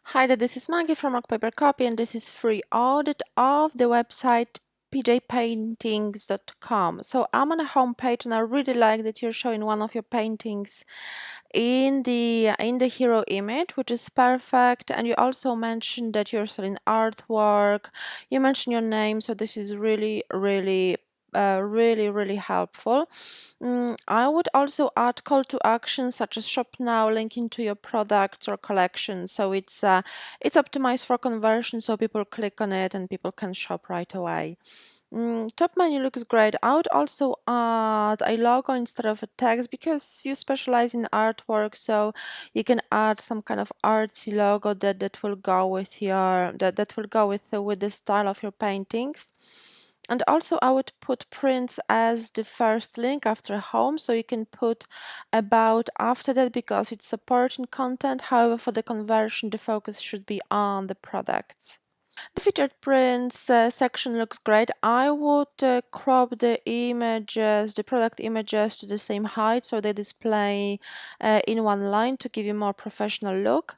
Hi there, this is Maggie from Rock Paper Copy, and this is free audit of the website pjpaintings.com. So I'm on a home page, and I really like that you're showing one of your paintings in the hero image, which is perfect. And you also mentioned that you're selling artwork. You mentioned your name, so this is really helpful. I would also add call to action such as shop now, linking to your products or collection. So it's optimized for conversion, so people click on it and people can shop right away. Top menu looks great. I would also add a logo instead of a text because you specialize in artwork, so you can add some kind of artsy logo that will go with that will go with the style of your paintings. And also I would put prints as the first link after home, so you can put about after that because it's supporting content. However, for the conversion, the focus should be on the products. The featured prints section looks great. I would crop the images, the product images to the same height so they display in one line to give you more professional look.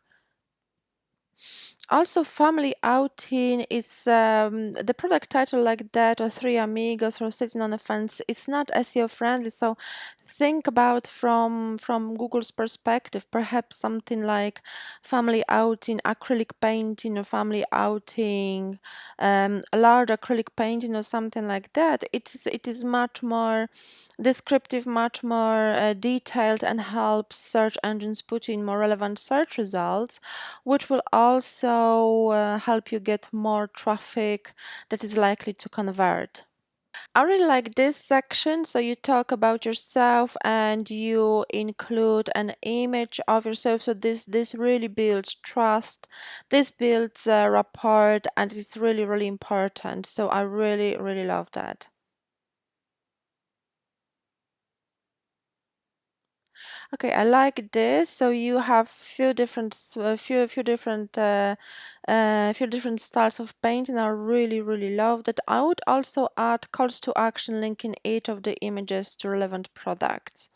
Also, family outing is the product title like that, or Three Amigos, or Sitting on a Fence. It's not SEO friendly, so think about from Google's perspective. Perhaps something like family outing, acrylic painting, or family outing, a large acrylic painting, or something like that. It is much more descriptive, much more detailed, and helps search engines put in more relevant search results, which will also help you get more traffic that is likely to convert. I really like this section. So you talk about yourself and you include an image of yourself. So this really builds trust. This builds rapport, and it's really important. So I really love that. Okay, I like this. So you have few different styles of painting. I really love that. I would also add calls to action linking each of the images to relevant products.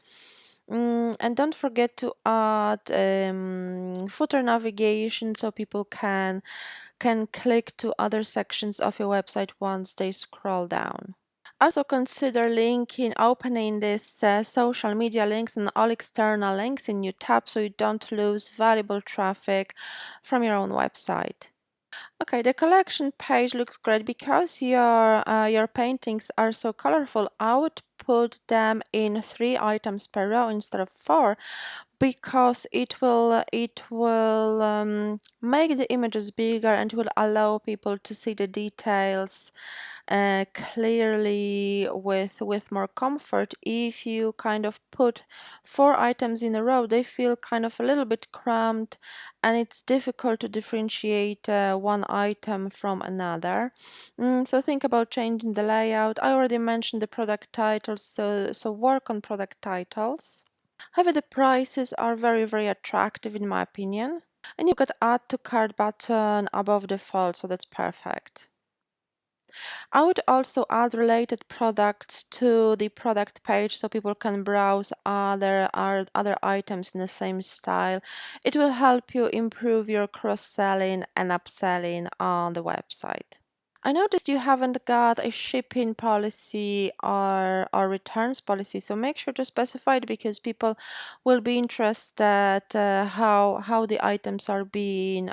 And don't forget to add footer navigation so people can click to other sections of your website once they scroll down. Also consider linking, opening this social media links and all external links in your tab so you don't lose valuable traffic from your own website. Okay, the collection page looks great because your paintings are so colorful. I would put them in 3 items per row instead of 4 because it will make the images bigger and will allow people to see the details clearly with more comfort. If you kind of put 4 items in a row, they feel kind of a little bit cramped, and it's difficult to differentiate one item from another. So think about changing the layout. I already mentioned the product titles, so work on product titles. However, the prices are very attractive in my opinion. And you got add to cart button above the fold, so that's perfect. I would also add related products to the product page so people can browse other items in the same style. It will help you improve your cross-selling and upselling on the website. I noticed you haven't got a shipping policy or returns policy, so make sure to specify it because people will be interested how the items are being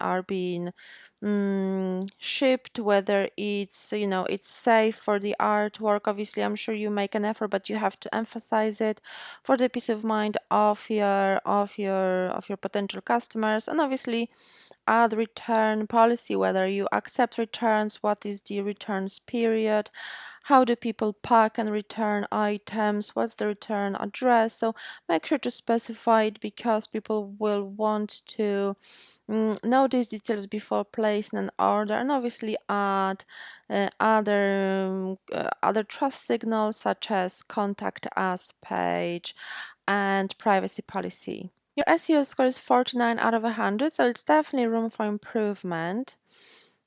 shipped, whether it's safe for the artwork. Obviously, I'm sure you make an effort, but you have to emphasize it for the peace of mind of your potential customers, and obviously add return policy, whether you accept returns, what is the returns period, how do people pack and return items, what's the return address. So make sure to specify it because people will want to know these details before placing an order, and obviously add other trust signals such as contact us page and privacy policy. Your SEO score is 49 out of 100, so it's definitely room for improvement.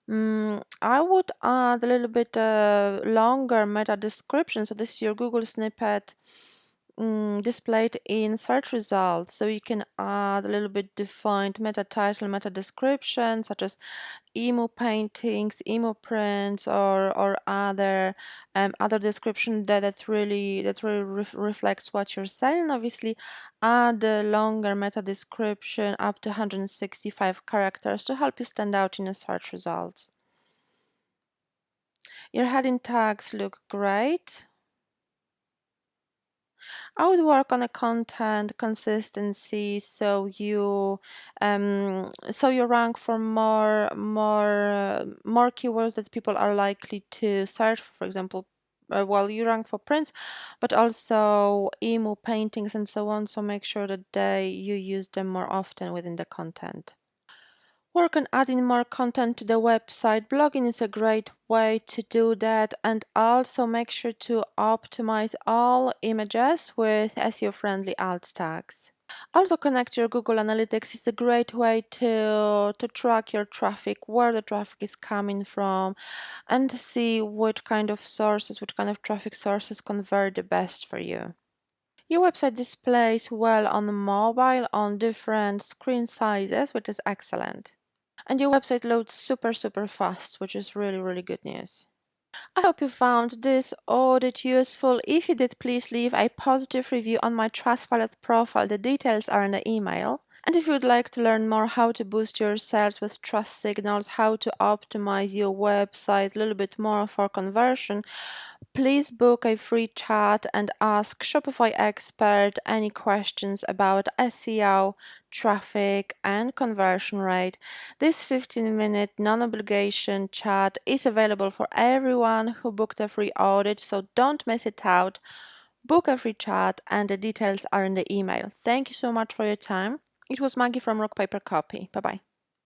I would add a little bit longer meta description. So this is your Google snippet displayed in search results. So you can add a little bit defined meta title, meta description, such as emo paintings, emo prints, or other description that really reflects what you're selling. Obviously, add a longer meta description up to 165 characters to help you stand out in the search results. Your heading tags look great. I would work on a content consistency so you rank for more keywords that people are likely to search for example, well, you rank for prints, but also emo paintings and so on. So make sure that you use them more often within the content. Work on adding more content to the website. Blogging is a great way to do that, and also make sure to optimize all images with SEO-friendly alt tags. Also connect your Google Analytics is a great way to track your traffic, where the traffic is coming from, and see which kind of traffic sources convert the best for you. Your website displays well on mobile on different screen sizes, which is excellent. And your website loads super fast, which is really good news. I hope you found this audit useful. If you did, please leave a positive review on my Trustpilot profile. The details are in the email. And if you would like to learn more how to boost your sales with trust signals, how to optimize your website a little bit more for conversion, please book a free chat and ask Shopify expert any questions about SEO, traffic, and conversion rate. This 15-minute non-obligation chat is available for everyone who booked a free audit, so don't miss it out. Book a free chat and the details are in the email. Thank you so much for your time. It was Maggie from Rock Paper Copy. Bye bye.